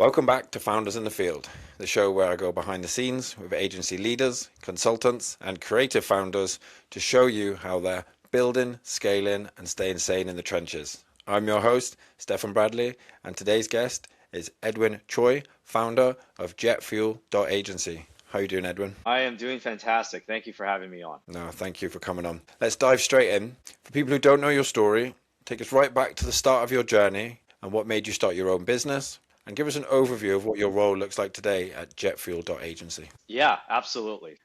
Welcome back to Founders in the Field, the show where I go behind the scenes with agency leaders, consultants, and creative founders to show you how they're building, scaling, and staying sane in the trenches. I'm your host, Stefan Bradley, and today's guest is Edwin Choi, founder of JetFuel.agency. How are you doing, Edwin? I am doing fantastic. Thank you for having me on. No, thank you for coming on. Let's dive straight in. For people who don't know your story, take us right back to the start of your journey and what made you start your own business, and give us an overview of what your role looks like today at JetFuel.agency. Yeah, absolutely.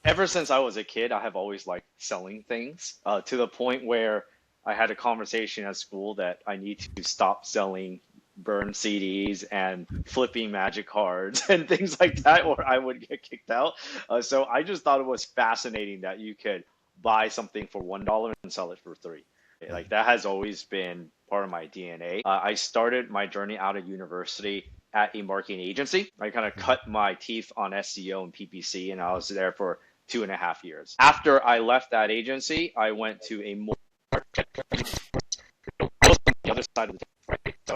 Ever since I was a kid, I have always liked selling things to the point where I had a conversation at school that I need to stop selling burned CDs and flipping magic cards and things like that, or I would get kicked out. So I just thought it was fascinating that you could buy something for $1 and sell it for $3. Like that has always been part of my DNA. I started my journey out of university at a marketing agency. I kind of cut my teeth on SEO and PPC, and I was there for 2.5 years. After I left that agency, I went to a more the other side of the right. So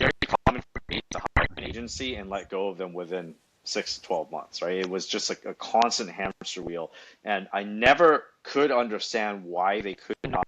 very common for me to hire an agency and let go of them within 6 to 12 months, right? It was just like a constant hamster wheel. And I never could understand why they could not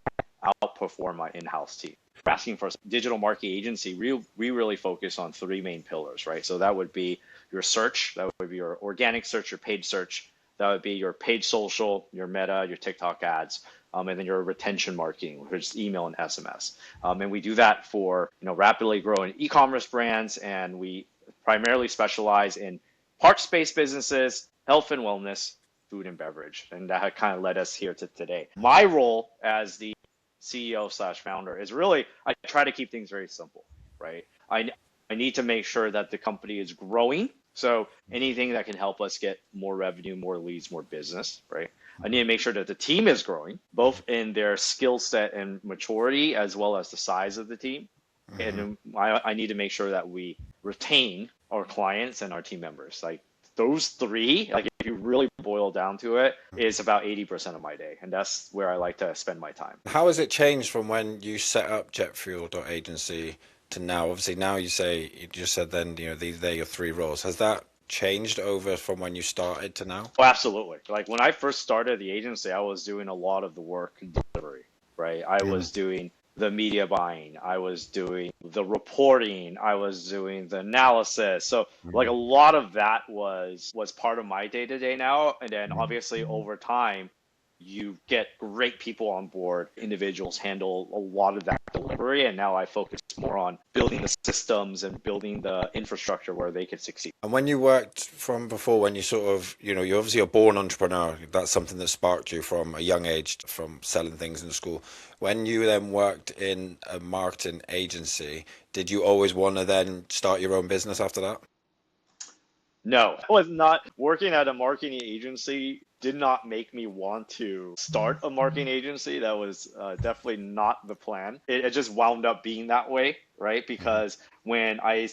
outperform my in-house team. Asking for a digital marketing agency, we really focus on 3 main pillars, right? So that would be your search, that would be your organic search, your paid search, that would be your paid social, your Meta, your TikTok ads, and then your retention marketing, which is email and SMS. And we do that for rapidly growing e-commerce brands, and we primarily specialize in parts-based businesses, health and wellness, food and beverage, and that kind of led us here to today. My role as the CEO/founder is really, I try to keep things very simple, right? I need to make sure that the company is growing. So anything that can help us get more revenue, more leads, more business, right? I need to make sure that the team is growing, both in their skill set and maturity, as well as the size of the team. And I need to make sure that we retain our clients and our team members. Like those 3, like if you really boil down to it, is about 80% of my day. And that's where I like to spend my time. How has it changed from when you set up JetFuel.agency to now? Obviously, now you just said then, they're your 3 roles. Has that changed over from when you started to now? Oh, absolutely. Like when I first started the agency, I was doing a lot of the work in delivery, right? I was doing the media buying, I was doing the reporting, I was doing the analysis. So like a lot of that was part of my day-to-day now. And then obviously over time, you get great people on board, individuals handle a lot of that delivery, and now I focus more on building the systems and building the infrastructure where they could succeed. And when you worked from before, when you sort of, you're obviously a born entrepreneur, that's something that sparked you from a young age, from selling things in school. When you then worked in a marketing agency, did you always want to then start your own business after that? No, I was not. Working at a marketing agency did not make me want to start a marketing agency. That was definitely not the plan. It just wound up being that way, right? Because when I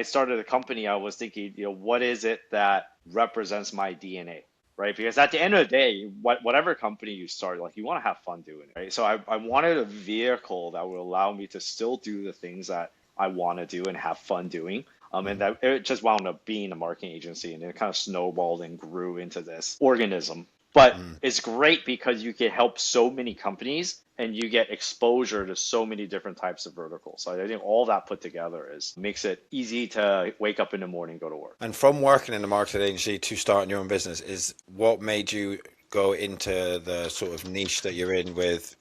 started the company, I was thinking, what is it that represents my DNA, right? Because at the end of the day, whatever company you start, like you want to have fun doing it, right? So I wanted a vehicle that would allow me to still do the things that I want to do and have fun doing. And that it just wound up being a marketing agency, and it kind of snowballed and grew into this organism. But it's great because you can help so many companies and you get exposure to so many different types of verticals. So I think all that put together makes it easy to wake up in the morning and go to work. And from working in a marketing agency to starting your own business, is what made you go into the sort of niche that you're in with,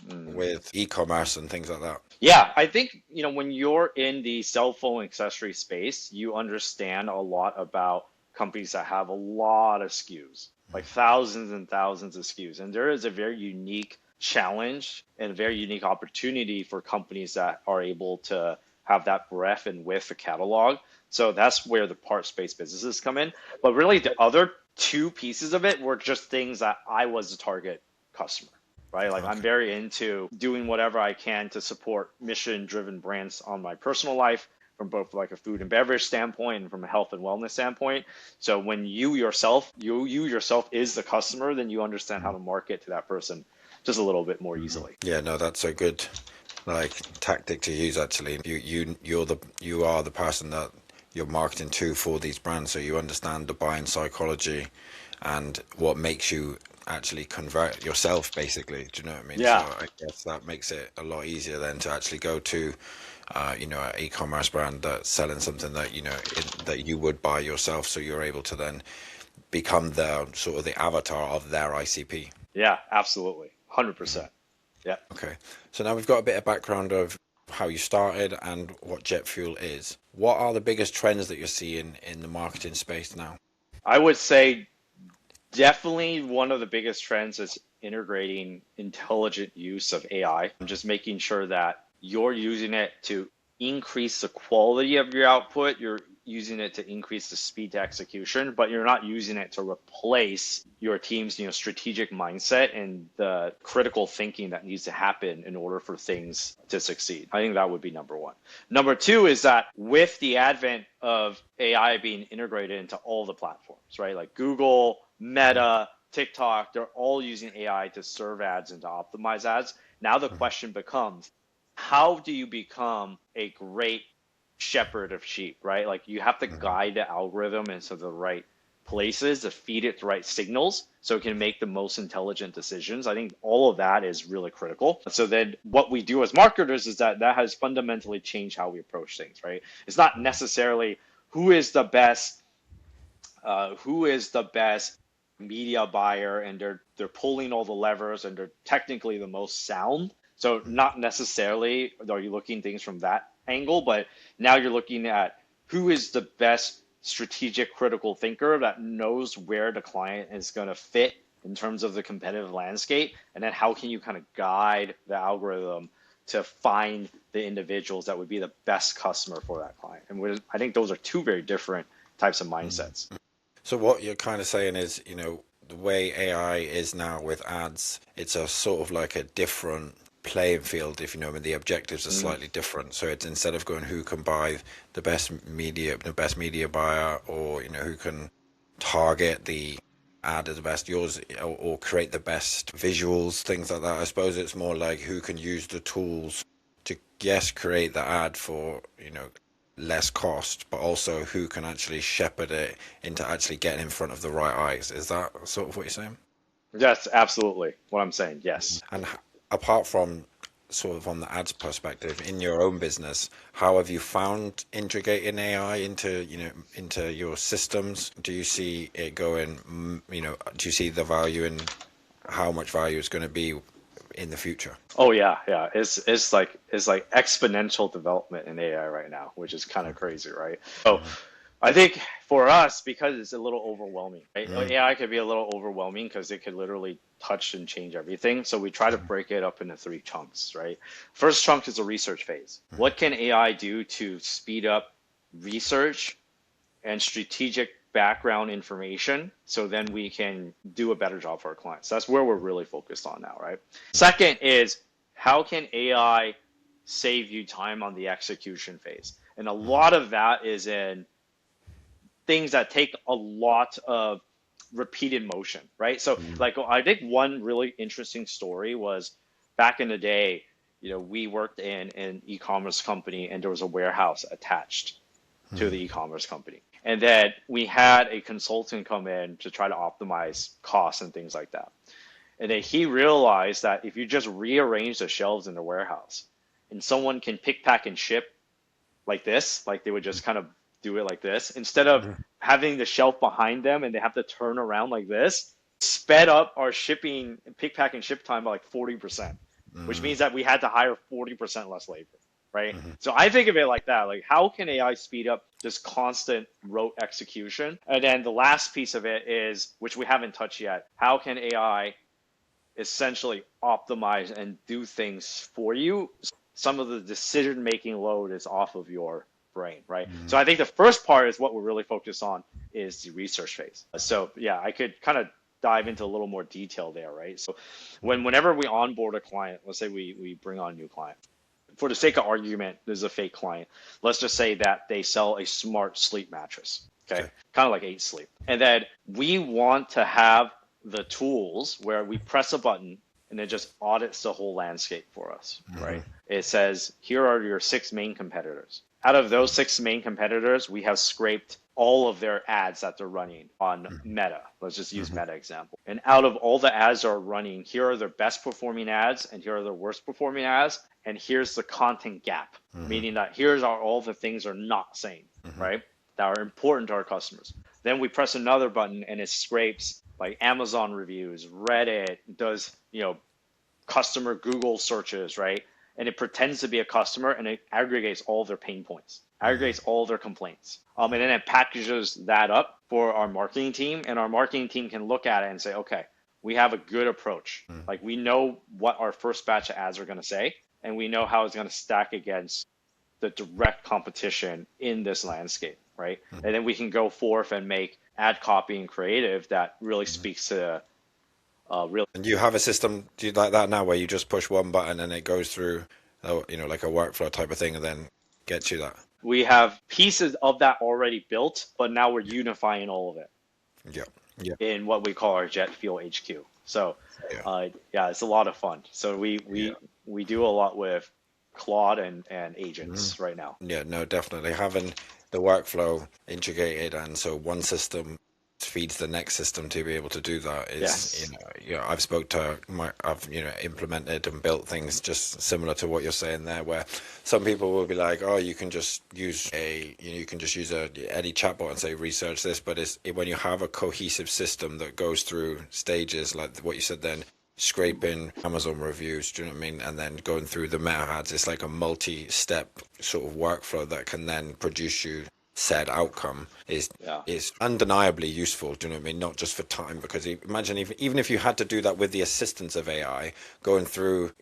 with e-commerce and things like that? Yeah, I think, when you're in the cell phone accessory space, you understand a lot about companies that have a lot of SKUs, like thousands and thousands of SKUs. And there is a very unique challenge and a very unique opportunity for companies that are able to have that breadth and width of catalog. So that's where the parts-based businesses come in. But really the other 2 pieces of it were just things that I was the target customer. Right? Like I'm very into doing whatever I can to support mission-driven brands on my personal life, from both like a food and beverage standpoint and from a health and wellness standpoint. So when you yourself is the customer, then you understand how to market to that person just a little bit more easily. Yeah, no, that's a good like tactic to use. Actually, you are the person that you're marketing to for these brands, so you understand the buying psychology and what makes you actually convert yourself, basically. Do you know what I mean? So Yeah. I guess that makes it a lot easier then to actually go to an e-commerce brand that's selling something that that you would buy yourself, so you're able to then become the sort of the avatar of their ICP. Yeah, absolutely. 100%. Yeah. Okay, so now we've got a bit of background of how you started and what JetFuel is. What are the biggest trends that you're seeing in the marketing space now? I would say definitely one of the biggest trends is integrating intelligent use of AI. Just making sure that you're using it to increase the quality of your output. You're using it to increase the speed to execution, but you're not using it to replace your team's, strategic mindset and the critical thinking that needs to happen in order for things to succeed. I think that would be number one. Number two is that with the advent of AI being integrated into all the platforms, right? Like Google, Meta, TikTok, they're all using AI to serve ads and to optimize ads. Now the question becomes, how do you become a great shepherd of sheep, right? Like you have to guide the algorithm into the right places to feed it the right signals so it can make the most intelligent decisions. I think all of that is really critical. So then what we do as marketers is that has fundamentally changed how we approach things, right? It's not necessarily who is the best media buyer, and they're pulling all the levers and they're technically the most sound. So not necessarily are you looking things from that angle, but now you're looking at who is the best strategic critical thinker that knows where the client is going to fit in terms of the competitive landscape, and then how can you kind of guide the algorithm to find the individuals that would be the best customer for that client. And I think those are two very different types of mindsets. So what you're kind of saying is, the way AI is now with ads, it's a sort of like a different playing field, if you know, I mean, the objectives are slightly different. So it's instead of going who can buy the best media buyer, or who can target the ad as the best, yours, or create the best visuals, things like that. I suppose it's more like who can use the tools to, yes, create the ad for less cost, but also who can actually shepherd it into actually getting in front of the right eyes. Is that sort of what you're saying? That's absolutely what I'm saying. Yes. And apart from sort of on the ads perspective, in your own business, how have you found integrating AI into your systems? Do you see it going, do you see the value in how much value it's going to be in the future? Oh yeah, yeah. It's like exponential development in AI right now, which is kind of crazy, right? So I think for us, because it's a little overwhelming, right? AI could be a little overwhelming because it could literally touch and change everything. So we try to break it up into three chunks, right? First chunk is the research phase. What can AI do to speed up research and strategic background information so then we can do a better job for our clients? That's where we're really focused on now, right? Second is how can AI save you time on the execution phase? And a lot of that is in things that take a lot of repeated motion, right? So like I think one really interesting story was back in the day, we worked in an e-commerce company and there was a warehouse attached to the e-commerce company. And then we had a consultant come in to try to optimize costs and things like that. And then he realized that if you just rearrange the shelves in the warehouse and someone can pick, pack, and ship like this, like they would just kind of do it like this, instead of having the shelf behind them and they have to turn around like this, sped up our shipping, pick, pack, and ship time by like 40%, which means that we had to hire 40% less labor. Right. So I think of it like that. Like, how can AI speed up this constant rote execution? And then the last piece of it is, which we haven't touched yet, how can AI essentially optimize and do things for you? Some of the decision-making load is off of your brain, right? So I think the first part is what we're really focused on is the research phase. So yeah, I could kind of dive into a little more detail there, right? So whenever we onboard a client, let's say we bring on a new client, for the sake of argument, there's a fake client. Let's just say that they sell a smart sleep mattress, okay? Kind of like 8 Sleep. And then we want to have the tools where we press a button and it just audits the whole landscape for us, right? it says, here are your 6 main competitors. Out of those 6 main competitors, we have scraped all of their ads that they're running on Meta. Let's just use Meta example. And out of all the ads that are running, here are their best performing ads and here are their worst performing ads. And here's the content gap, meaning that here's all the things they're not saying, right? That are important to our customers. Then we press another button and it scrapes like Amazon reviews, Reddit, does, customer Google searches, right? And it pretends to be a customer and it aggregates all their pain points, aggregates all their complaints. And then it packages that up for our marketing team, and our marketing team can look at it and say, okay, we have a good approach. Like we know what our first batch of ads are going to say, and we know how it's going to stack against the direct competition in this landscape, right? And then we can go forth and make ad copy and creative that really speaks to real. And you have a system, do you like that now, where you just push one button and it goes through, like a workflow type of thing, and then gets you that? We have pieces of that already built, but now we're unifying all of it. Yeah. In what we call our JetFuel HQ. So, it's a lot of fun. So we do a lot with Claude and agents right now. Yeah, no, definitely having the workflow integrated, and so one system feeds the next system to be able to do that is, I've implemented and built things just similar to what you're saying there, where some people will be like, oh, you can just use any chatbot and say research this, but when you have a cohesive system that goes through stages like what you said then, scraping Amazon reviews, do you know what I mean, and then going through the meta ads, it's like a multi-step sort of workflow that can then produce you said outcome is undeniably useful. Do you know what I mean? Not just for time, because imagine even if you had to do that with the assistance of AI, going through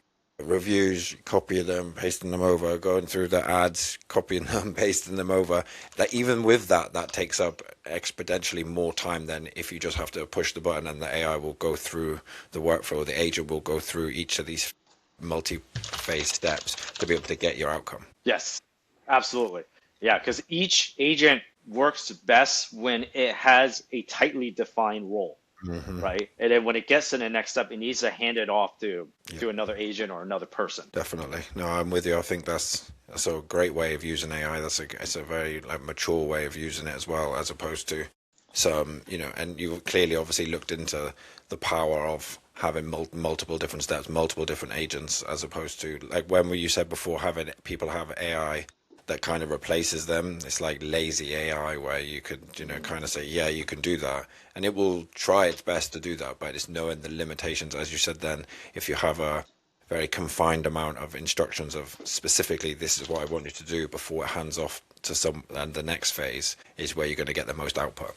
reviews, copying them, pasting them over, going through the ads, copying them, pasting them over, that even with that takes up exponentially more time than if you just have to push the button and the AI will go through the workflow, the agent will go through each of these multi-phase steps to be able to get your outcome. Yes, absolutely. Yeah, because each agent works best when it has a tightly defined role, right? And then when it gets to the next step, it needs to hand it off to another agent or another person. Definitely. No, I'm with you. I think that's a great way of using AI. It's a very mature way of using it as well, as opposed to some, and you've clearly obviously looked into the power of having multiple different steps, multiple different agents, as opposed to like when you said before, having people have AI that kind of replaces them. It's like lazy AI where you could, kind of say, yeah, you can do that. And it will try its best to do that, but it's knowing the limitations. As you said then, if you have a very confined amount of instructions of specifically, this is what I want you to do before it hands off to and the next phase is where you're going to get the most output.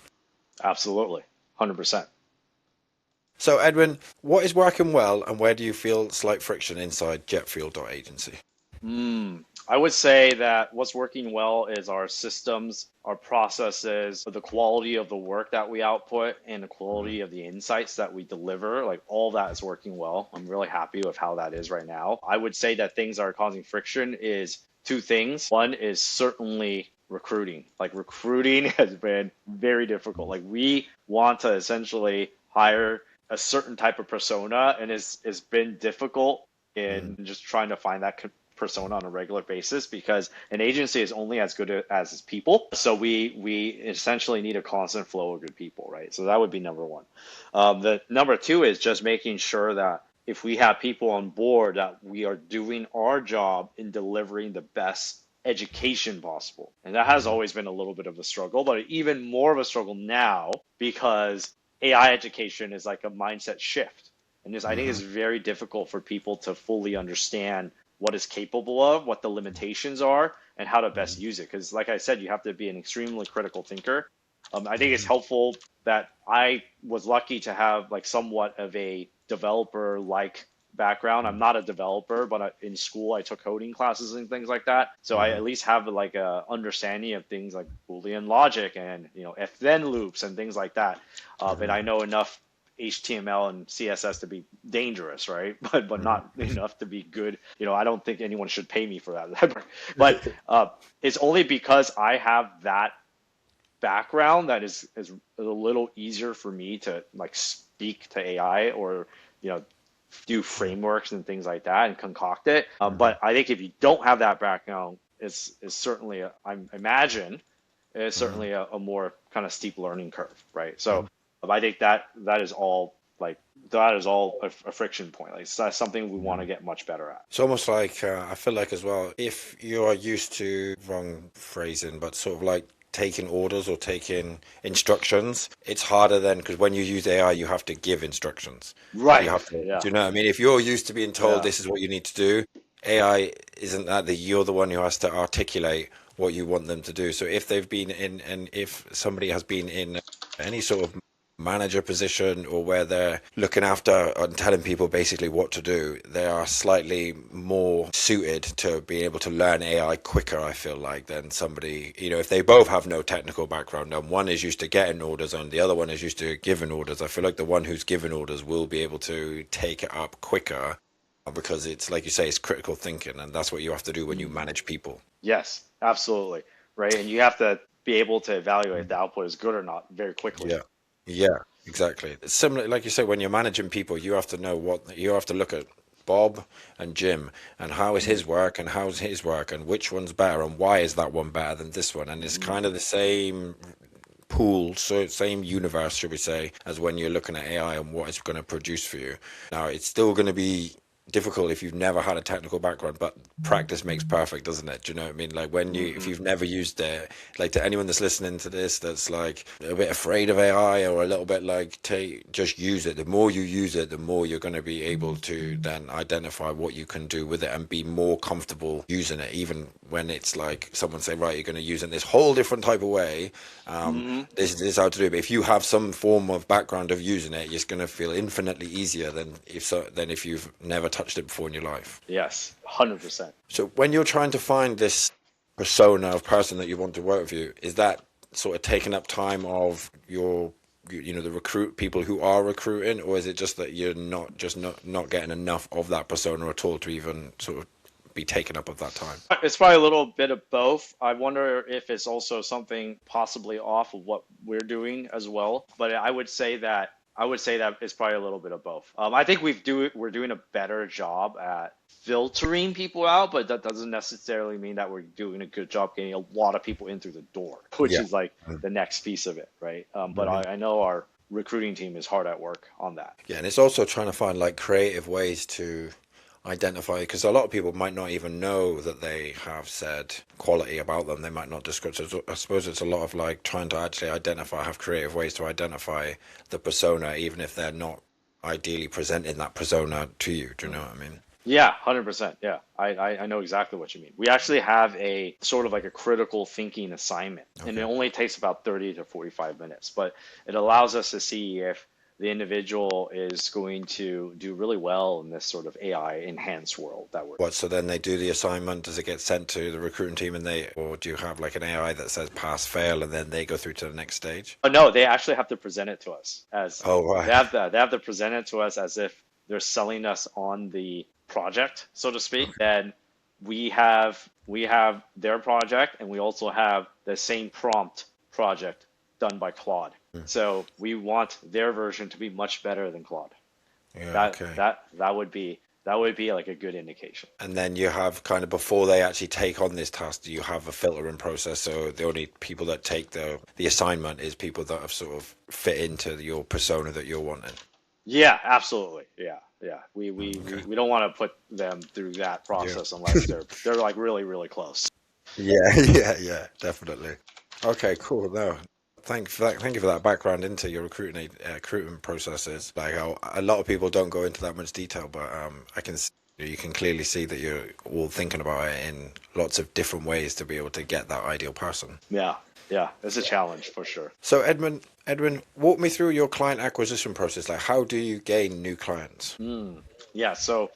Absolutely. 100%. So Edwin, what is working well and where do you feel slight friction inside JetFuel.agency? I would say that what's working well is our systems, our processes, the quality of the work that we output, and the quality of the insights that we deliver. Like all that is working well. I'm really happy with how that is right now. I would say that things that are causing friction is 2 things. One is certainly recruiting. Like recruiting has been very difficult. Like we want to essentially hire a certain type of persona, and it's been difficult in just trying to find that persona on a regular basis, because an agency is only as good as its people. So we essentially need a constant flow of good people, right? So that would be number one. The number 2 is just making sure that if we have people on board, that we are doing our job in delivering the best education possible. And that has always been a little bit of a struggle, but even more of a struggle now because AI education is like a mindset shift. And I think it's very difficult for people to fully understand what it's capable of, what the limitations are, and how to best use it. Because like I said, you have to be an extremely critical thinker. I think it's helpful that I was lucky to have like somewhat of a developer-like background. I'm not a developer, but in school I took coding classes and things like that. So I at least have like a understanding of things like Boolean logic and if-then loops and things like that. And I know enough HTML and CSS to be dangerous, right? But not enough to be good. I don't think anyone should pay me for that. But it's only because I have that background that is a little easier for me to like speak to AI or do frameworks and things like that and concoct it. But I think if you don't have that background, it's certainly, I imagine, it's certainly a more kind of steep learning curve, right? So I think that is all a friction point. Like that's something we want to get much better at. It's almost like I feel like as well, if you are used to, wrong phrasing, but sort of like taking orders or taking instructions, it's harder then because when you use AI, you have to give instructions. Right. You have to, Yeah. do you know what I mean? If you're used to being told Yeah. this is what you need to do, AI isn't that you're the one who has to articulate what you want them to do. So if they've been in, and if somebody has been in any sort of manager position or where they're looking after and telling people basically what to do, they are slightly more suited to being able to learn AI quicker, I feel like, than somebody, if they both have no technical background and one is used to getting orders and the other one is used to giving orders. I feel like the one who's giving orders will be able to take it up quicker because it's, like you say, it's critical thinking, and that's what you have to do when you manage people. Yes, absolutely. Right. And you have to be able to evaluate if the output is good or not very quickly. Yeah. Yeah, exactly. It's similar, like you say, when you're managing people, you have to know you have to look at Bob and Jim and how is his work and how's his work and which one's better and why is that one better than this one. And it's kind of the same pool, so same universe, should we say, as when you're looking at AI and what it's going to produce for you. Now, it's still going to be difficult if you've never had a technical background, but practice makes perfect, doesn't it? Do you know what I mean? Like if you've never used it, like to anyone that's listening to this that's like a bit afraid of AI or a little bit like, just use it. The more you use it, the more you're going to be able to then identify what you can do with it and be more comfortable using it, even when it's like someone say, right, you're going to use it in this whole different type of way. This is how to do it. But if you have some form of background of using it, it's going to feel infinitely easier than if you've never touched it before in your life. Yes, 100%. So when you're trying to find this persona of person that you want to work with you, is that sort of taking up time of the people who are recruiting, or is it just that you're not getting enough of that persona at all to even sort of be taken up of that time? It's probably a little bit of both. I wonder if it's also something possibly off of what we're doing as well. But I would say that it's probably a little bit of both. I think we're doing a better job at filtering people out, but that doesn't necessarily mean that we're doing a good job getting a lot of people in through the door, which is like the next piece of it, right? But I know our recruiting team is hard at work on that. Yeah, and it's also trying to find like creative ways to identify, because a lot of people might not even know that they have said quality about them. They might not describe. So I suppose it's a lot of like trying to actually have creative ways to identify the persona, even if they're not ideally presenting that persona to you. Do you know what I mean? Yeah, 100%. Yeah, I know exactly what you mean. We actually have a sort of like a critical thinking assignment, and it only takes about 30 to 45 minutes, but it allows us to see if the individual is going to do really well in this sort of AI enhanced world that we're. So then they do the assignment. Does it get sent to the recruiting team, or do you have like an AI that says pass, fail, and then they go through to the next stage? Oh no, they actually have to present it to us as. Oh right. They have to present it to us as if they're selling us on the project, so to speak. Then we have their project, and we also have the same prompt project done by Claude. So we want their version to be much better than Claude. Yeah, that would be like a good indication. And then you have kind of, before they actually take on this task, do you have a filtering process? So the only people that take the assignment is people that have sort of fit into your persona that you're wanting. Yeah, absolutely. Yeah. We don't want to put them through that process unless they're like really, really close. Yeah, definitely. Okay, cool. No, thank you for that background into your recruitment processes. Like a lot of people don't go into that much detail, but you can clearly see that you're all thinking about it in lots of different ways to be able to get that ideal person. Yeah, it's a challenge for sure. So Edwin, walk me through your client acquisition process. Like, how do you gain new clients? Yeah, so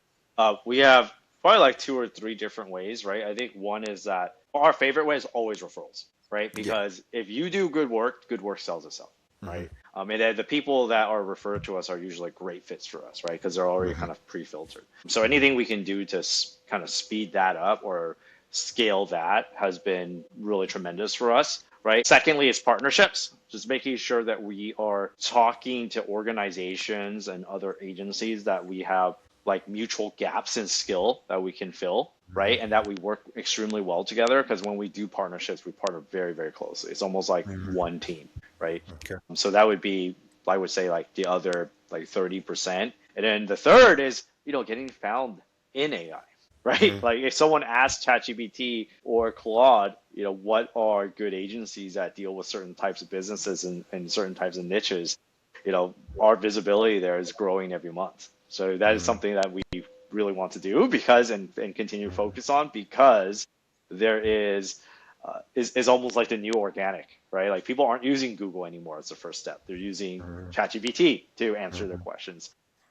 we have probably like 2 or 3 different ways, right? I think one is that our favorite way is always referrals, right? Because if you do good work sells itself, right? And the people that are referred to us are usually great fits for us, right? Because they're already kind of pre-filtered. So anything we can do to kind of speed that up or scale that has been really tremendous for us, right? Secondly, is partnerships, just making sure that we are talking to organizations and other agencies that we have like mutual gaps in skill that we can fill, right? And that we work extremely well together, because when we do partnerships, we partner very, very closely. It's almost like one team, right? Okay. So that would be, I would say, like the other like 30%. And then the third is, getting found in AI, right? Like if someone asks ChatGPT or Claude, what are good agencies that deal with certain types of businesses and certain types of niches, our visibility there is growing every month. So that is something that we really want to do because and continue to focus on, because there is almost like the new organic, right? Like people aren't using Google anymore as the first step. They're using ChatGPT to answer their questions.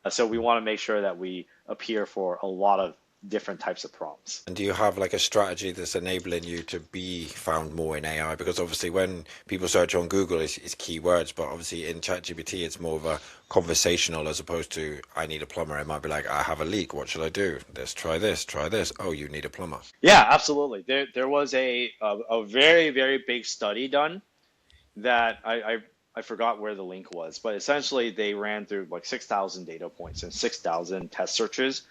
So we want to make sure that we appear for a lot of different types of prompts. And do you have like a strategy that's enabling you to be found more in AI? Because obviously when people search on Google, it's keywords, but obviously in ChatGPT, it's more of a conversational as opposed to, I need a plumber. It might be like, I have a leak. What should I do? Let's try this, try this. Oh, you need a plumber. Yeah, absolutely. There was a very, very big study done that I forgot where the link was, but essentially they ran through like 6,000 data points and 6,000 test searches,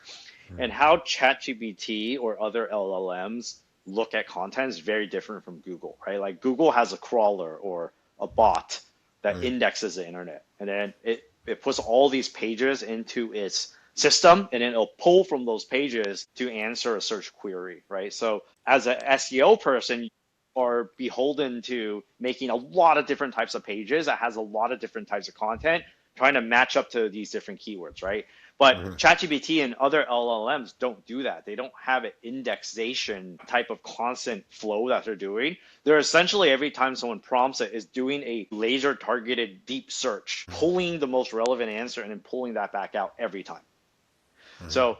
and how ChatGPT or other LLMs look at content is very different from Google, right? Like Google has a crawler or a bot that indexes the internet, and then it puts all these pages into its system, and then it'll pull from those pages to answer a search query, right? So as an SEO person, are beholden to making a lot of different types of pages that has a lot of different types of content, trying to match up to these different keywords, right? But ChatGPT and other LLMs don't do that. They don't have an indexation type of constant flow that they're doing. They're essentially, every time someone prompts it, is doing a laser targeted deep search, pulling the most relevant answer and then pulling that back out every time. So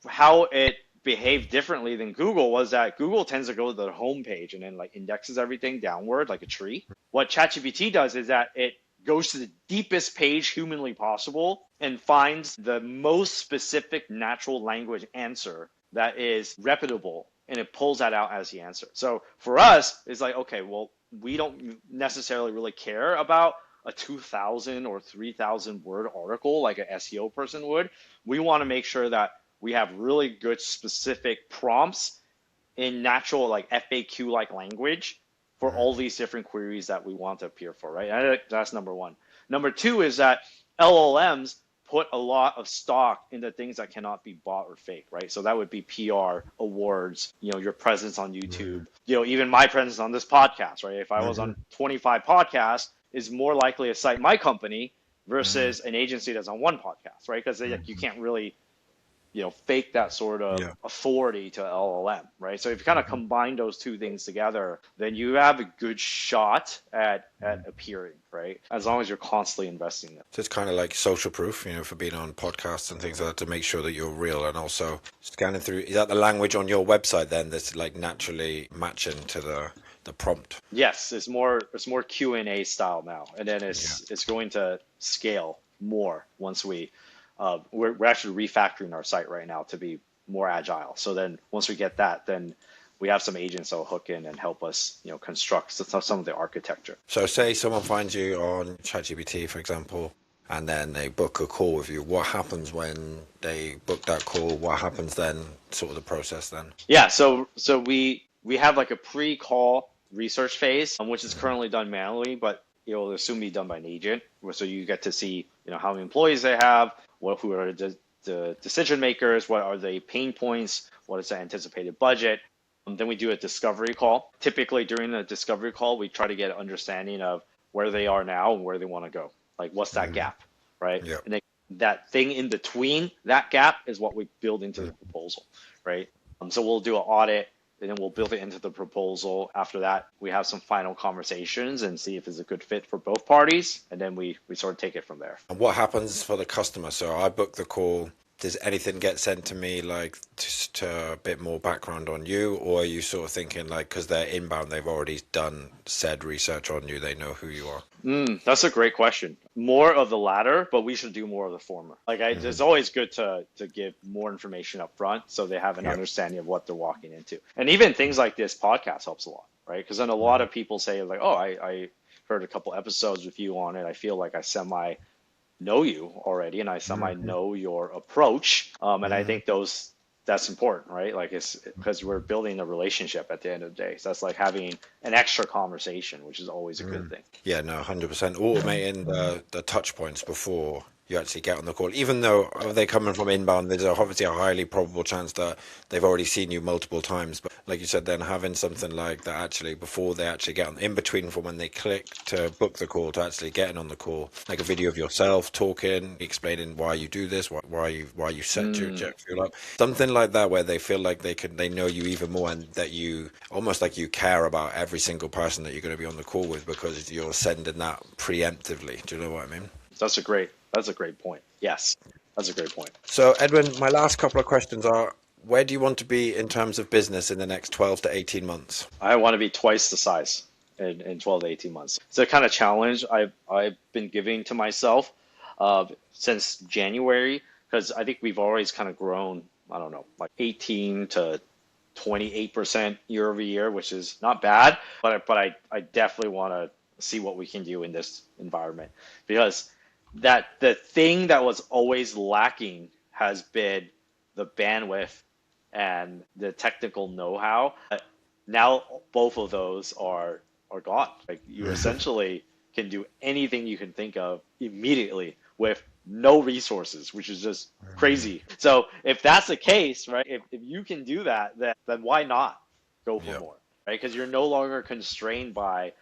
how it behaved differently than Google was that Google tends to go to the home page and then like indexes everything downward like a tree. What ChatGPT does is that it goes to the deepest page humanly possible and finds the most specific natural language answer that is reputable, and it pulls that out as the answer. So for us, it's like, okay, well, we don't necessarily really care about a 2,000 or 3,000 word article like an SEO person would. We want to make sure that we have really good specific prompts in natural like FAQ like language for all these different queries that we want to appear for, right? That's number one. Number two is that LLMs put a lot of stock into things that cannot be bought or faked, right? So that would be PR, awards, your presence on YouTube, even my presence on this podcast, right? If I was on 25 podcasts, is more likely to cite my company versus an agency that's on one podcast, right? Because you can't really fake that sort of authority to LLM, right? So if you kind of combine those two things together, then you have a good shot at appearing, right? As long as you're constantly investing in it. So it's kind of like social proof, for being on podcasts and things like that, to make sure that you're real, and also scanning through. Is that the language on your website then that's like naturally matching to the prompt? Yes, it's more Q&A style now, and then it's going to scale more once we're actually refactoring our site right now to be more agile. So then once we get that, then we have some agents that will hook in and help us, construct some of the architecture. So say someone finds you on ChatGPT, for example, and then they book a call with you. What happens when they book that call? What happens then, sort of the process then? Yeah, so we have like a pre-call research phase, which is currently done manually, but it will soon be done by an agent. So you get to see, how many employees they have, who are the decision makers, what are the pain points, what is the anticipated budget. Then we do a discovery call. Typically during the discovery call, we try to get an understanding of where they are now and where they want to go. Like what's that gap, right? Yeah. And then that thing in between that gap is what we build into the proposal, right? So we'll do an audit, and then we'll build it into the proposal. After that, we have some final conversations and see if it's a good fit for both parties. And then we sort of take it from there. And what happens for the customer? So I book the call. Does anything get sent to me, like just a bit more background on you? Or are you sort of thinking like, because they're inbound, they've already done said research on you, they know who you are? That's a great question. More of the latter, but we should do more of the former. Like it's always good to give more information up front so they have an understanding of what they're walking into. And even things like this podcast helps a lot, right? Because then a lot of people say like, oh, I heard a couple episodes with you on it. I feel like I know you already, and I semi know your approach. And I think that's important, right? Like it's because we're building a relationship at the end of the day. So that's like having an extra conversation, which is always a good thing. Yeah, no, 100%. Automating the touch points before you actually get on the call. Even though they're coming from inbound, there's obviously a highly probable chance that they've already seen you multiple times. But like you said, then having something like that actually before they actually get on, in between from when they click to book the call to actually getting on the call, like a video of yourself talking, explaining why you do this, why you set your JetFuel up, something like that, where they feel like they know you even more, and that you almost like you care about every single person that you're going to be on the call with because you're sending that preemptively. Do you know what I mean? That's a great point. Yes, that's a great point. So, Edwin, my last couple of questions are: where do you want to be in terms of business in the next 12 to 18 months? I want to be twice the size in 12 to 18 months. It's a kind of challenge I've been giving to myself since January, because I think we've always kind of grown, I don't know, like 18 to 28% year over year, which is not bad, but I definitely want to see what we can do in this environment, because that the thing that was always lacking has been the bandwidth and the technical know-how. Now both of those are gone. Like you essentially can do anything you can think of immediately with no resources, which is just crazy. So if that's the case, right, if you can do that, then why not go for Yeah. more, right? Because you're no longer constrained by,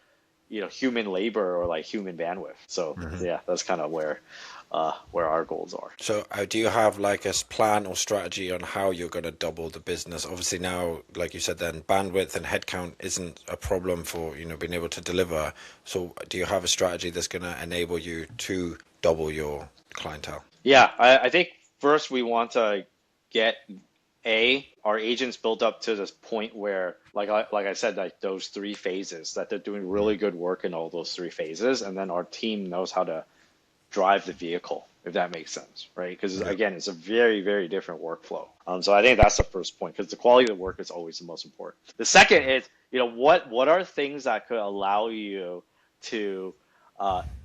human labor or like human bandwidth. So yeah, that's kind of where our goals are. So, do you have like a plan or strategy on how you're going to double the business? Obviously, now, like you said, then bandwidth and headcount isn't a problem for being able to deliver. So, do you have a strategy that's going to enable you to double your clientele? Yeah, I think first we want to get our agents built up to this point where, like I said, like those three phases, that they're doing really good work in all those three phases, and then our team knows how to drive the vehicle, if that makes sense, right? Because again, it's a very, very different workflow. So I think that's the first point, because the quality of the work is always the most important. The second is, what are things that could allow you to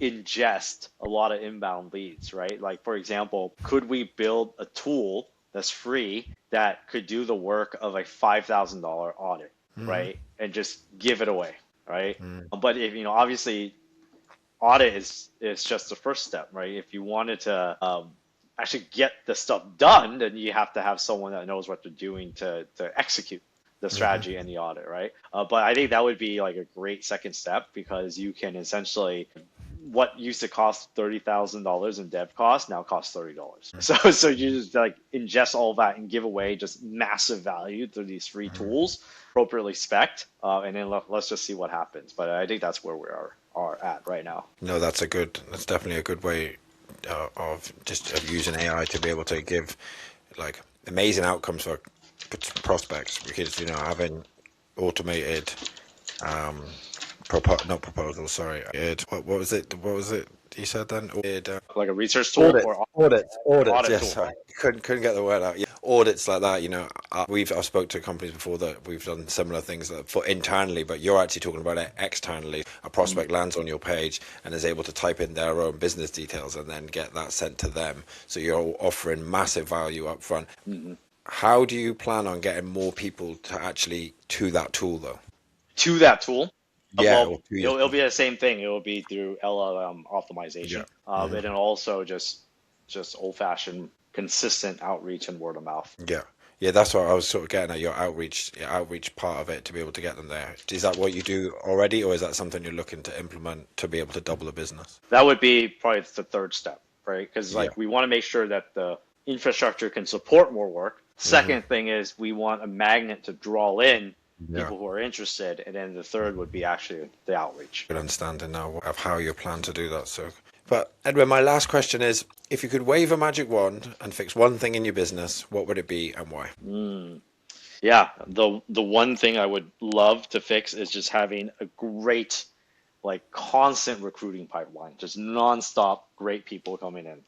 ingest a lot of inbound leads, right? Like, for example, could we build a tool that's free that could do the work of a $5,000 audit, right? And just give it away, right? But if, obviously, audit is just the first step, right? If you wanted to actually get the stuff done, then you have to have someone that knows what they're doing to execute the strategy and the audit, right? But I think that would be like a great second step, because you can essentially, what used to cost $30,000 in dev costs now costs $30. So you just like ingest all that and give away just massive value through these free tools, appropriately spec'd, and then let's just see what happens. But I think that's where we are at right now. No, that's definitely a good way of using AI to be able to give like amazing outcomes for prospects, because having automated not proposals, sorry, what was it you said then? Like a research tool or Audits. audit Yes, tool. sorry, couldn't get the word out. Yeah, audits like that. I've spoke to companies before that we've done similar things for internally, but you're actually talking about it externally. A prospect lands on your page and is able to type in their own business details and then get that sent to them. So you're offering massive value up front. How do you plan on getting more people to that tool though? To that tool. Yeah, Well, it'll be the same thing. It will be through LLM optimization, and then also just old-fashioned, consistent outreach and word of mouth. Yeah, that's what I was sort of getting at, your outreach part of it, to be able to get them there. Is that what you do already, or is that something you're looking to implement to be able to double the business? That would be probably the third step, right? Because we want to make sure that the infrastructure can support more work. Second thing is we want a magnet to draw in people who are interested, and then the third would be actually the outreach. Good understanding now of how you plan to do that. So, but Edwin, my last question is: if you could wave a magic wand and fix one thing in your business, what would it be and why? Yeah, the one thing I would love to fix is just having a great, like, constant recruiting pipeline, just nonstop great people coming in.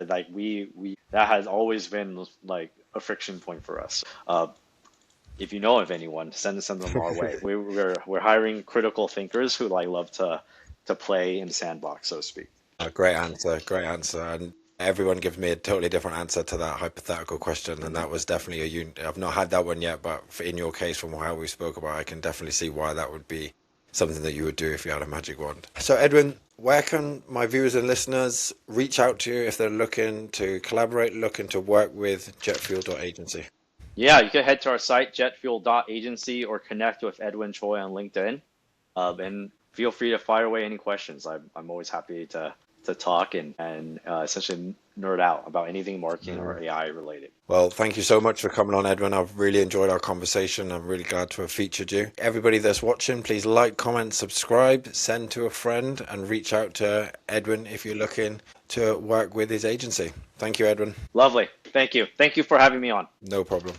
Like we that has always been like a friction point for us. If you know of anyone, send them our way. We're hiring critical thinkers who love to play in the sandbox, so to speak. Great answer, great answer. And everyone gives me a totally different answer to that hypothetical question, and that was definitely I've not had that one yet, but in your case, from how we spoke about, I can definitely see why that would be something that you would do if you had a magic wand. So, Edwin, where can my viewers and listeners reach out to you if they're looking to collaborate, looking to work with JetFuel.agency? Yeah, you can head to our site, jetfuel.agency, or connect with Edwin Choi on LinkedIn. And feel free to fire away any questions. I'm always happy to talk and essentially nerd out about anything marketing or AI related. Well, thank you so much for coming on, Edwin. I've really enjoyed our conversation. I'm really glad to have featured you. Everybody that's watching, please like, comment, subscribe, send to a friend, and reach out to Edwin if you're looking to work with his agency. Thank you, Edwin. Lovely. Thank you. Thank you for having me on. No problem.